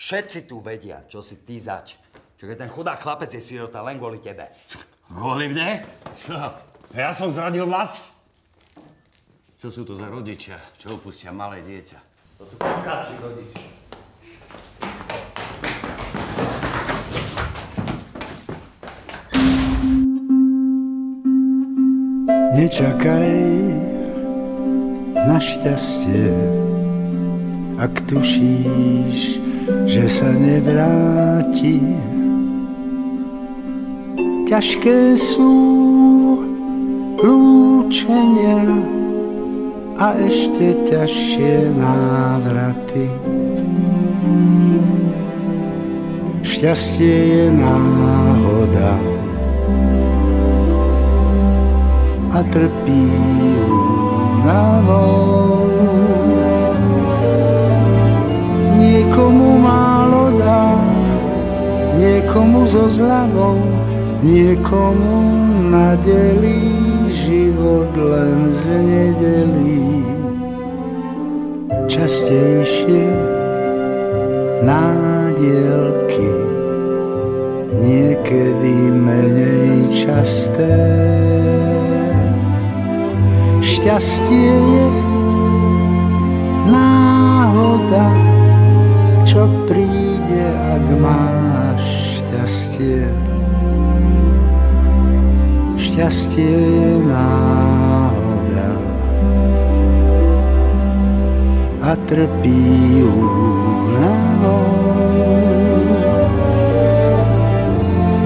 Všetci tu vedia, čo si ty zač. Čo keď ten chudák chlapec je sirota len kvôli tebe. Kvôli mne? Čo? Ja som zradil vlast? Čo sú to za rodičia, čo opustia malé dieťa? To sú pokáči rodičia. Nečakaj na šťastie, ak tušíš, že sa nevráti. Ťažké sú lúčenia a ešte ťažšie návraty. Šťastie je náhoda a trpí únavou. Niekomu málo dá, niekomu so zľavou, niekomu nadelí život len z nedelí. Častejšie nádielky, niekedy menej časté. Šťastie je náhoda, čo príde, ak máš šťastie. Šťastie je náhoda a trpí únavou.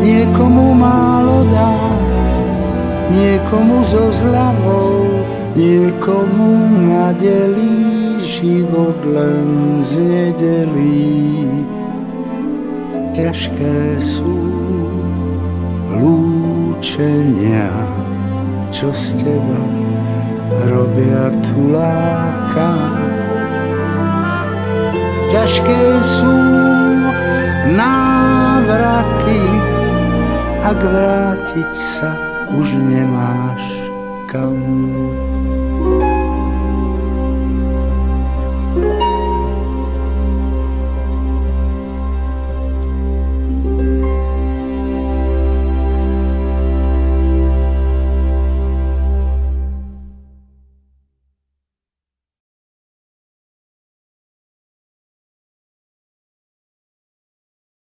Niekomu málo dá, niekomu so zľavou, niekomu nadelí život len z nedelí. Ťažké sú lúčenia, čo z teba robia tuláka. Ťažké sú návraty, ak vrátiť sa už nemáš kam.